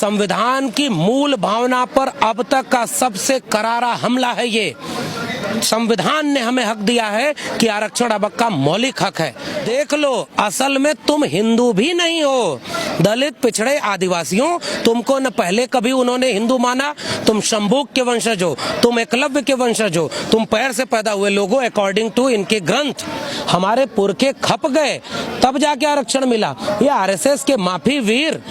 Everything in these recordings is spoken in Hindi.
संविधान की मूल भावना पर अब तक का सबसे करारा हमला है ये। संविधान ने हमें हक दिया है कि आरक्षण अब का मौलिक हक है। देख लो, असल में तुम हिंदू भी नहीं हो। दलित, पिछड़े, आदिवासियों, तुमको न पहले कभी उन्होंने हिंदू माना। तुम शंभूक के वंशज हो, तुम एकलव्य के वंशज हो, तुम पैर से पैदा हुए लोगों। अकॉर्डिंग टू इनके ग्रंथ हमारे पुरखे खप गए, तब जाके आरक्षण मिला। ये आरएसएस के माफी वीर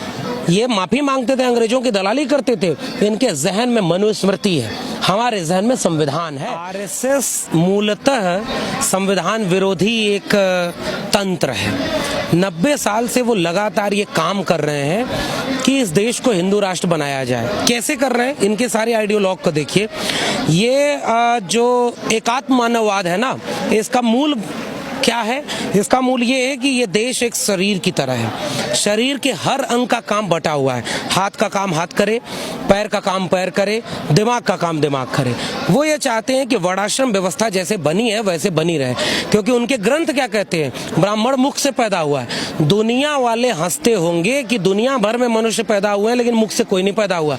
ये माफी मांगते थे, अंग्रेजों की दलाली करते थे। इनके जहन में मनुस्मृति है, हमारे जहन में संविधान है। आरएसएस मूलतः संविधान विरोधी एक तंत्र है। 90 साल से वो लगातार ये काम कर रहे हैं कि इस देश को हिंदू राष्ट्र बनाया जाए। कैसे कर रहे हैं? इनके सारे आइडियोलॉग को देखिए। ये जो एकात्म मानववाद है ना, इसका मूल क्या है? इसका मूल ये है कि ये देश एक शरीर की तरह है। शरीर के हर अंग का काम बटा हुआ है। हाथ का काम हाथ करे, पैर का काम पैर करे, दिमाग का काम दिमाग करे। वो ये चाहते हैं कि वर्णाश्रम व्यवस्था जैसे बनी है वैसे बनी रहे, क्योंकि उनके ग्रंथ क्या कहते हैं? ब्राह्मण मुख से पैदा हुआ है। दुनिया वाले हंसते होंगे कि दुनिया भर में मनुष्य पैदा हुए हैं, लेकिन मुख से कोई नहीं पैदा हुआ।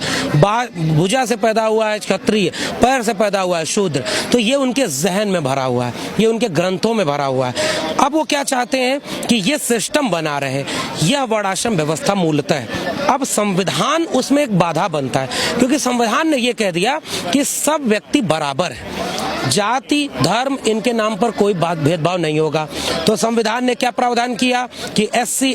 भुजा से पैदा हुआ है क्षत्रिय, पैर से पैदा हुआ है शूद्र। तो ये उनके जहन में भरा हुआ है, ये उनके ग्रंथों में भरा हुआ है। अब वो क्या चाहते हैं कि ये सिस्टम बना रहे, यह वर्णाश्रम व्यवस्था मूलतः है। अब संविधान उसमें एक बाधा बनता है, क्योंकि संविधान ने ये कह दिया कि सब व्यक्ति बराबर है, जाति धर्म इनके नाम पर कोई बात भेदभाव नहीं होगा। तो संविधान ने क्या प्रावधान किया कि SC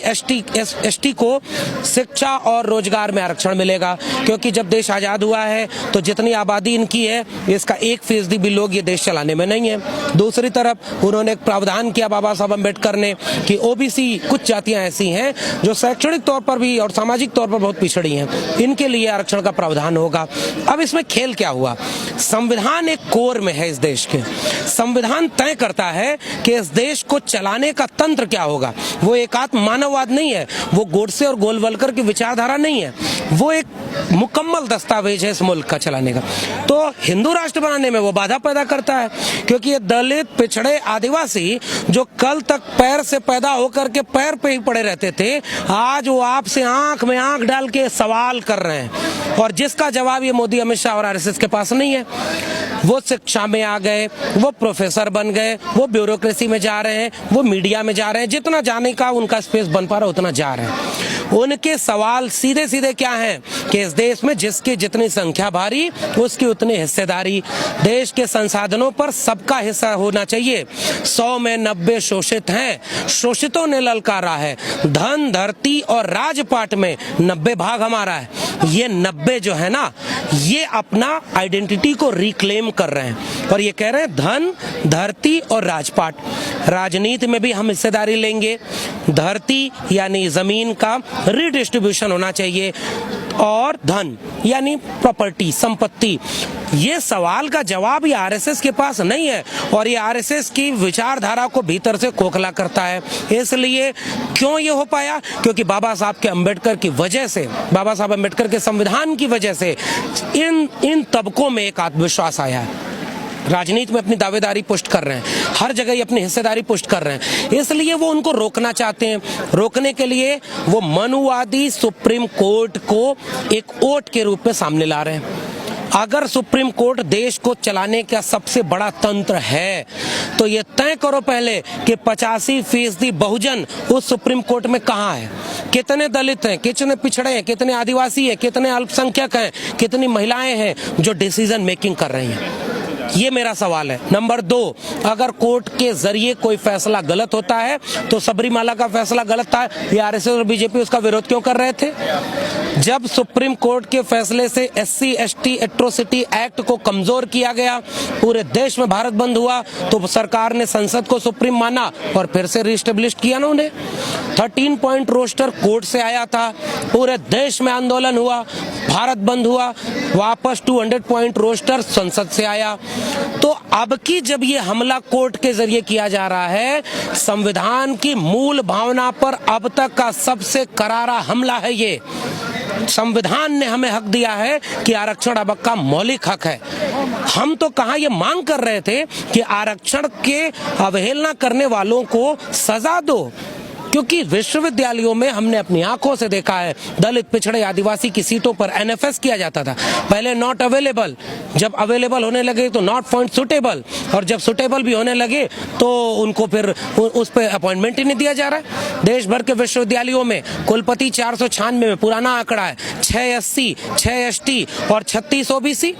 ST को शिक्षा और रोजगार में आरक्षण मिलेगा, क्योंकि जब देश आजाद हुआ है तो जितनी आबादी इनकी है इसका 1% भी लोग ये देश चलाने में नहीं है। दूसरी तरफ उन्होंने एक प्रावधान किया बाबा साहब अम्बेडकर ने कि OBC कुछ जातियां ऐसी हैं जो शैक्षणिक तौर पर भी और सामाजिक तौर पर बहुत पिछड़ी हैं, इनके लिए आरक्षण का प्रावधान होगा। अब इसमें खेल क्या हुआ? संविधान एक कोर में है इस देश के। संविधान तय करता है कि इस देश को चलाने का तंत्र क्या होगा। वो एकात्म मानववाद नहीं है, वो गोडसे और गोलवलकर की विचारधारा नहीं है, वो एक मुकम्मल दस्तावेज है इस मुल्क का चलाने का। तो हिंदू राष्ट्र बनाने में वो बाधा पैदा करता है, क्योंकि ये दलित, पिछड़े, आदिवासी जो कल तक पैर से पैदा होकर के पैर पे ही पड़े रहते थे, आज वो आपसे आंख में आंख डाल के सवाल कर रहे हैं, और जिसका जवाब ये मोदी, अमित शाह और आरएसएस के पास नहीं है। वो शिक्षा में आ गए, वो प्रोफेसर बन गए, वो ब्यूरोक्रेसी में जा रहे हैं, वो मीडिया में जा रहे हैं, जितना जाने का उनका स्पेस बन पा रहा है उतना जा रहे हैं। उनके सवाल सीधे सीधे क्या हैं कि इस देश में जिसकी जितनी संख्या भारी उसकी उतनी हिस्सेदारी। देश के संसाधनों पर सबका हिस्सा होना चाहिए। 100 में 90 शोषित हैं, शोषितों ने ललकारा है। धन, धरती और राजपाट में 90 भाग हमारा है। ये 90 जो है ना, ये अपना आइडेंटिटी को रिक्लेम कर रहे हैं और ये कह रहे हैं धन, धरती और राजपाट। राजनीति में भी हम हिस्सेदारी लेंगे। धरती यानी जमीन का रिडिस्ट्रीब्यूशन होना चाहिए, और धन यानी प्रॉपर्टी, संपत्ति। ये सवाल का जवाब ये आरएसएस के पास नहीं है, और ये आरएसएस की विचारधारा को भीतर से खोखला करता है। इसलिए क्यों ये हो पाया? क्योंकि बाबा साहब के अम्बेडकर की वजह से, बाबा साहब अम्बेडकर के संविधान की वजह से इन तबकों में एक आत्मविश्वास आया है। राजनीति में अपनी दावेदारी पुष्ट कर रहे हैं, हर जगह ही अपनी हिस्सेदारी पुष्ट कर रहे हैं, इसलिए वो उनको रोकना चाहते हैं। रोकने के लिए वो मनुवादी सुप्रीम कोर्ट को एक ओट के रूप में सामने ला रहे हैं। अगर सुप्रीम कोर्ट देश को चलाने का सबसे बड़ा तंत्र है तो ये तय करो पहले कि 85% बहुजन उस सुप्रीम कोर्ट में कहाँ है, कितने दलित हैं, कितने पिछड़े हैं, कितने आदिवासी हैं, कितने अल्पसंख्यक हैं, कितनी महिलाएं हैं जो डिसीजन मेकिंग कर रही हैं। ये मेरा सवाल है। नंबर 2, अगर कोर्ट के जरिए कोई फैसला गलत होता है तो सबरीमाला का फैसला गलत था, ये आरएसएस और बीजेपी उसका विरोध क्यों कर रहे थे? जब सुप्रीम कोर्ट के फैसले से SC ST एट्रोसिटी एक्ट को कमजोर किया गया, पूरे देश में भारत बंद हुआ, तो सरकार ने संसद को सुप्रीम माना और फिर से रिस्टेब्लिश किया ना उन्हें। 13 पॉइंट रोस्टर कोर्ट से आया था, पूरे देश में आंदोलन हुआ, भारत बंद हुआ, वापस 200 पॉइंट रोस्टर संसद से आया। तो अब की जब ये हमला कोर्ट के जरिए किया जा रहा है, संविधान की मूल भावना पर अब तक का सबसे करारा हमला है ये। संविधान ने हमें हक दिया है कि आरक्षण अब का मौलिक हक है। हम तो कहाँ ये मांग कर रहे थे कि आरक्षण के अवहेलना करने वालों को सजा दो, क्योंकि विश्वविद्यालयों में हमने अपनी आंखों से देखा है दलित, पिछड़े, आदिवासी की सीटों पर एनएफएस किया जाता था। पहले नॉट अवेलेबल, जब अवेलेबल होने लगे तो नॉट फाउंड सुटेबल, और जब सुटेबल भी होने लगे तो उनको फिर उस पर अपॉइंटमेंट ही नहीं दिया जा रहा है। देश भर के विश्वविद्यालयों में कुलपति 496 में पुराना आंकड़ा है, 6 SC, 6 ST और 36 OBC।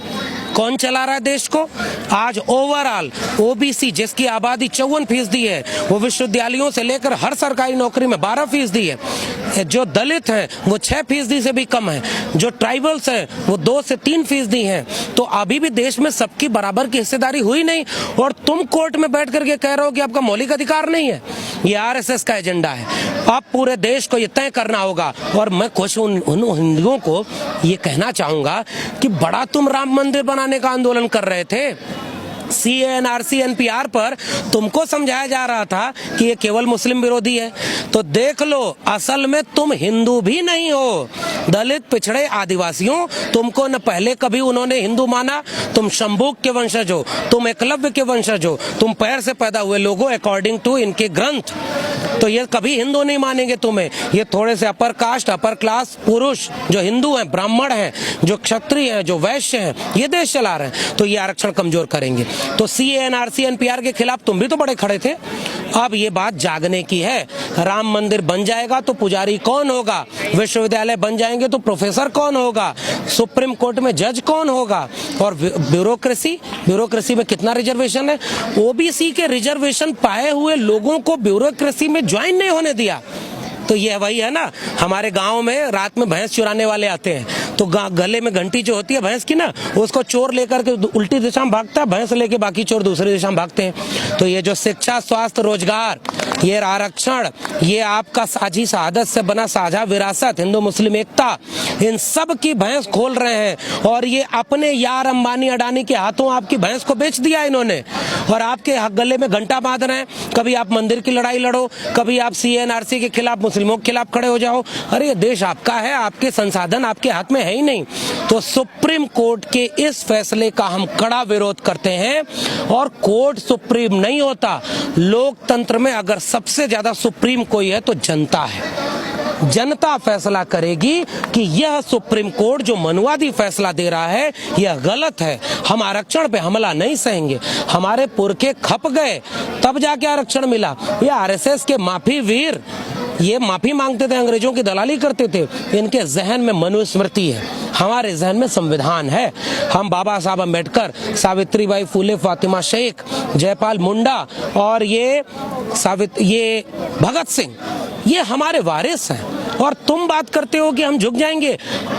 कौन चला रहा है देश को? आज ओवरऑल ओबीसी जिसकी आबादी 54% है, वो विश्वविद्यालयों से लेकर हर सरकारी नौकरी में 12% है। जो दलित हैं वो 6% से भी कम है। जो ट्राइबल्स हैं वो 2 से 3% हैं। तो अभी भी देश में सबकी बराबर की हिस्सेदारी हुई नहीं, और तुम कोर्ट में बैठ करके कह रहे हो कि आपका मौलिक अधिकार नहीं है। ये आरएसएस का एजेंडा है। अब पूरे देश को ये तय करना होगा। और मैं कुछ उन हिंदुओं को ये कहना चाहूंगा कि बड़ा तुम राम मंदिर बनाने का आंदोलन कर रहे थे। CA/NRC NPR पर तुमको समझाया जा रहा था कि ये केवल मुस्लिम विरोधी है। तो देख लो, असल में तुम हिंदू भी नहीं हो। दलित, पिछड़े, आदिवासियों, तुमको न पहले कभी उन्होंने हिंदू माना। तुम शंभुक के वंशज हो, तुम एकलव्य के वंशज हो, तुम पैर से पैदा हुए लोग हो अकॉर्डिंग टू इनके ग्रंथ। तो ये कभी हिंदू नहीं मानेंगे तुम्हें। ये थोड़े से अपर कास्ट, अपर क्लास पुरुष जो हिंदू हैं, ब्राह्मण हैं, जो क्षत्रिय हैं, जो वैश्य हैं, ये देश चला रहे हैं। तो ये आरक्षण कमजोर करेंगे। तो CA/NRC NPR के खिलाफ तुम भी तो बड़े खड़े थे। अब ये बात जागने की है। राम मंदिर बन जाएगा तो पुजारी कौन होगा? विश्वविद्यालय बन जाएंगे तो प्रोफेसर कौन होगा? सुप्रीम कोर्ट में जज कौन होगा? और ब्यूरोक्रेसी में कितना रिजर्वेशन है? ओबीसी के रिजर्वेशन पाए हुए लोगों को ब्यूरोक्रेसी में ज्वाइन नहीं होने दिया। तो ये वही है ना, हमारे गांव में रात में भैंस चुराने वाले आते हैं, तो गले में घंटी जो होती है भैंस की ना, उसको चोर लेकर के उल्टी दिशा में भागता है, भैंस लेके बाकी चोर दूसरी दिशा में भागते हैं। तो ये जो शिक्षा, स्वास्थ्य, रोजगार, ये आरक्षण, ये आपका साझी शहादत से बना साझा विरासत, हिंदू मुस्लिम एकता, इन सब की भैंस खोल रहे हैं। और ये अपने यार अंबानी अडानी के हाथों आपकी भैंस को बेच दिया इन्होंने, और आपके गले में घंटा बांध रहे हैं। कभी आप मंदिर की लड़ाई लड़ो, कभी आप CA/NRC के खिलाफ, मुस्लिमों के खिलाफ खड़े हो जाओ। अरे ये देश आपका है, आपके संसाधन आपके हाथ में है ही नहीं। तो सुप्रीम कोर्ट के इस फैसले का हम कड़ा विरोध करते हैं। और कोर्ट सुप्रीम नहीं होता। लोकतंत्र में अगर सबसे ज्यादा सुप्रीम कोई है तो जनता है। जनता फैसला करेगी कि यह सुप्रीम कोर्ट जो मनुवादी फैसला दे रहा है यह गलत है। हम आरक्षण पे हमला नहीं सहेंगे। हमारे पुरखे खप गए तब जाके आरक्षण मिला। ये आरएसएस के माफी वीर ये माफी मांगते थे, अंग्रेजों की दलाली करते थे। इनके जहन में मनुस्मृति है, हमारे जहन में संविधान है। हम बाबा साहब अम्बेडकर, सावित्रीबाई फुले, फातिमा शेख, जयपाल मुंडा और ये भगत सिंह, ये हमारे वारिस हैं। और तुम बात करते हो कि हम झुक जाएंगे।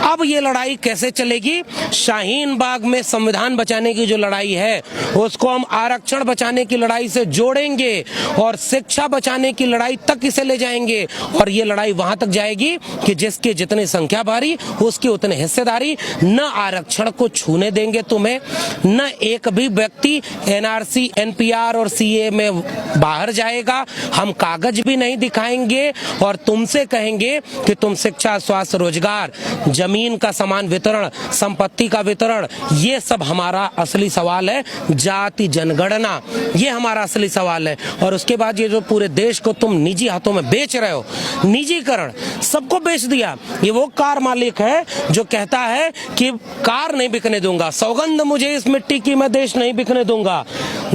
अब ये लड़ाई कैसे चलेगी? शाहीन बाग में संविधान बचाने की जो लड़ाई है उसको हम आरक्षण बचाने की लड़ाई से जोड़ेंगे और शिक्षा बचाने की लड़ाई तक इसे ले जाएंगे। और ये लड़ाई वहां तक जाएगी कि जिसकी जितनी संख्या भारी उसकी उतनी हिस्सेदारी। न आरक्षण को छूने देंगे तुम्हें, न एक भी व्यक्ति NRC NPR और CA में बाहर जाएगा। हम कागज भी नहीं दिखाएंगे और तुमसे कहेंगे कि तुम शिक्षा, स्वास्थ्य, रोजगार, जमीन का समान वितरण, संपत्ति का वितरण, ये सब हमारा असली सवाल है। जाति जनगणना, ये हमारा असली सवाल है। और उसके बाद ये जो पूरे देश को तुम निजी हाथों में बेच रहे हो, निजीकरण, सबको बेच दिया। ये वो कार मालिक है जो कहता है कि कार नहीं बिकने दूंगा, सौगंध मुझे इस मिट्टी की, मैं देश नहीं बिकने दूंगा।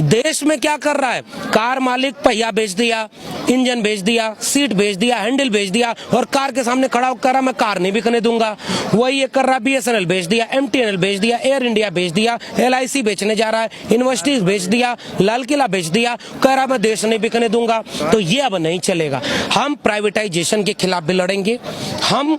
देश में क्या कर रहा है? कार मालिक पहिया बेच दिया, इंजन बेच दिया, सीट बेच दिया, हैंडल बेच दिया और कार के सामने खड़ा होकर कह रहा मैं कार नहीं बिकने दूंगा। वही ये कर रहा, BSNL बेच दिया, MTNL बेच दिया, एयर इंडिया बेच दिया, LIC बेचने जा रहा है, यूनिवर्सिटीज बेच दिया, लाल किला बेच दिया, कह रहा मैं देश नहीं बिकने दूंगा। तो ये अब नहीं चलेगा। हम प्राइवेटाइजेशन के खिलाफ भी लड़ेंगे, हम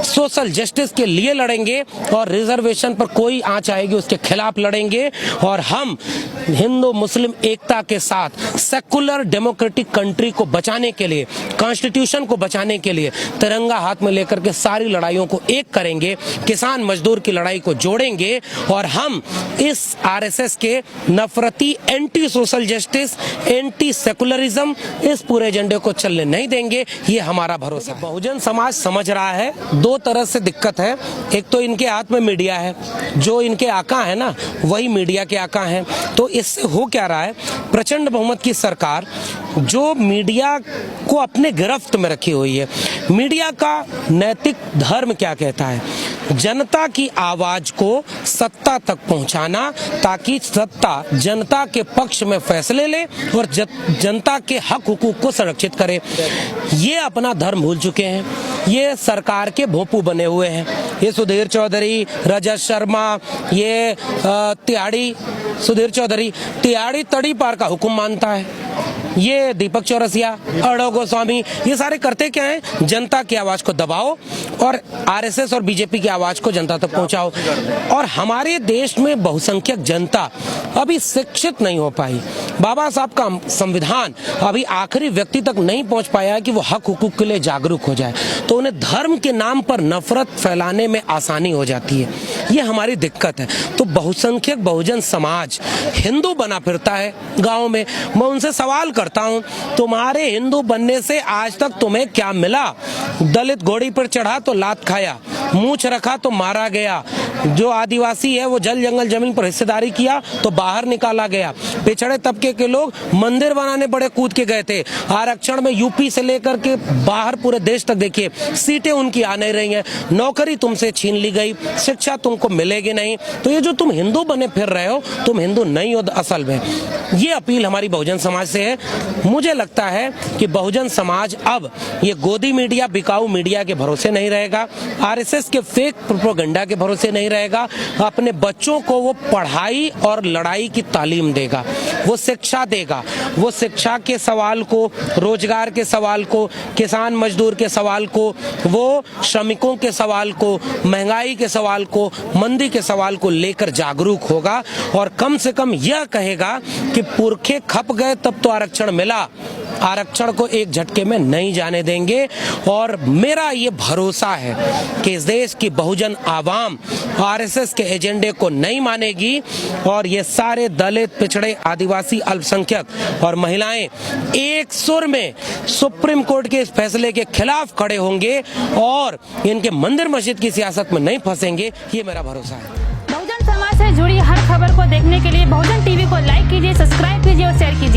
सोशल जस्टिस के लिए लड़ेंगे और रिजर्वेशन पर कोई आंच आएगी उसके खिलाफ लड़ेंगे। और हम हिंदू मुस्लिम एकता के साथ सेकुलर डेमोक्रेटिक कंट्री को बचाने के लिए, कॉन्स्टिट्यूशन को बचाने के लिए तिरंगा हाथ में लेकर के सारी लड़ाइयों को एक करेंगे, किसान मजदूर की लड़ाई को जोड़ेंगे। और हम इस आरएसएस के नफरती anti social justice, anti secularism, इस पूरे एजेंडे को चलने नहीं देंगे। ये हमारा भरोसा है। बहुजन समाज समझ रहा है दो तरह से दिक्कत है। एक तो इनके हाथ में मीडिया है, जो इनके आका है ना वही मीडिया के आका हैं। तो इससे हो क्या रहा है? प्रचंड बहुमत की सरकार जो मीडिया को अपने गिरफ्त में रखी हुई है। मीडिया का नैतिक धर्म क्या कहता है? जनता की आवाज को सत्ता तक पहुंचाना, ताकि सत्ता जनता के पक्ष में फैसले ले और जनता के हक हुकूक को संरक्षित करे। ये अपना धर्म भूल चुके हैं। ये सरकार के भोंपू बने हुए हैं। ये सुधीर चौधरी, रजत शर्मा, ये तिहाड़ी सुधीर चौधरी तिहाड़ी तड़ी पार का हुक्म मानता है। ये दीपक चौरसिया, अड़ो गोस्वामी, ये सारे करते क्या हैं? जनता की आवाज को दबाओ और आरएसएस और बीजेपी की आवाज को जनता तक पहुंचाओ। और हमारे देश में बहुसंख्यक जनता अभी शिक्षित नहीं हो पाई। बाबा साहब का संविधान अभी आखिरी व्यक्ति तक नहीं पहुंच पाया है कि वो हक हुकूक के लिए जागरूक हो जाए, तो उन्हें धर्म के नाम पर नफरत फैलाने में आसानी हो जाती है। ये हमारी दिक्कत है। तो बहुसंख्यक बहुजन समाज हिंदू बना फिरता है गाँव में। मैं उनसे सवाल करता हूं, तुम्हारे हिंदू बनने से आज तक तुम्हें क्या मिला? दलित घोड़ी पर चढ़ा तो लात खाया, मूंछ रखा तो मारा गया, जो आदिवासी है वो जल जंगल जमीन पर हिस्सेदारी किया तो बाहर निकाला गया, पिछड़े तबके के लोग मंदिर बनाने बड़े कूद के गए थे। आरक्षण में यूपी से लेकर के बाहर पूरे देश तक देखिए सीटें उनकी आ नहीं रही हैं, नौकरी तुमसे छीन ली गई, शिक्षा तुमको मिलेगी नहीं। तो ये जो तुम हिंदू बने फिर रहे हो, तुम हिंदू नहीं हो असल में। ये अपील हमारी बहुजन समाज से है। मुझे लगता है कि बहुजन समाज अब ये गोदी मीडिया, बिकाऊ मीडिया के भरोसे नहीं रहेगा, आरएसएस के फेक प्रोपेगेंडा के भरोसे नहीं रहेगा। अपने बच्चों को वो पढ़ाई और लड़ाई की तालीम देगा, वो शिक्षा देगा। वो शिक्षा के सवाल को, रोजगार के सवाल को, किसान मजदूर के सवाल को, वो श्रमिकों के सवाल को, महंगाई के सवाल को, मंदी के सवाल को लेकर जागरूक होगा। और कम से कम यह कहेगा कि पुरखे खप गए तब तो आरक्षण मिला, आरक्षण को एक झटके में नहीं जाने देंगे। और मेरा ये भरोसा है कि इस देश की बहुजन आवाम आरएसएस के एजेंडे को नहीं मानेगी और ये सारे दलित, पिछड़े, आदिवासी, अल्पसंख्यक और महिलाएं एक सुर में सुप्रीम कोर्ट के इस फैसले के खिलाफ खड़े होंगे और इनके मंदिर मस्जिद की सियासत में नहीं फंसेंगे। ये मेरा भरोसा है। बहुजन समाज से जुड़ी हर खबर को देखने के लिए बहुजन टीवी को लाइक कीजिए, सब्सक्राइब कीजिए और शेयर कीजिए।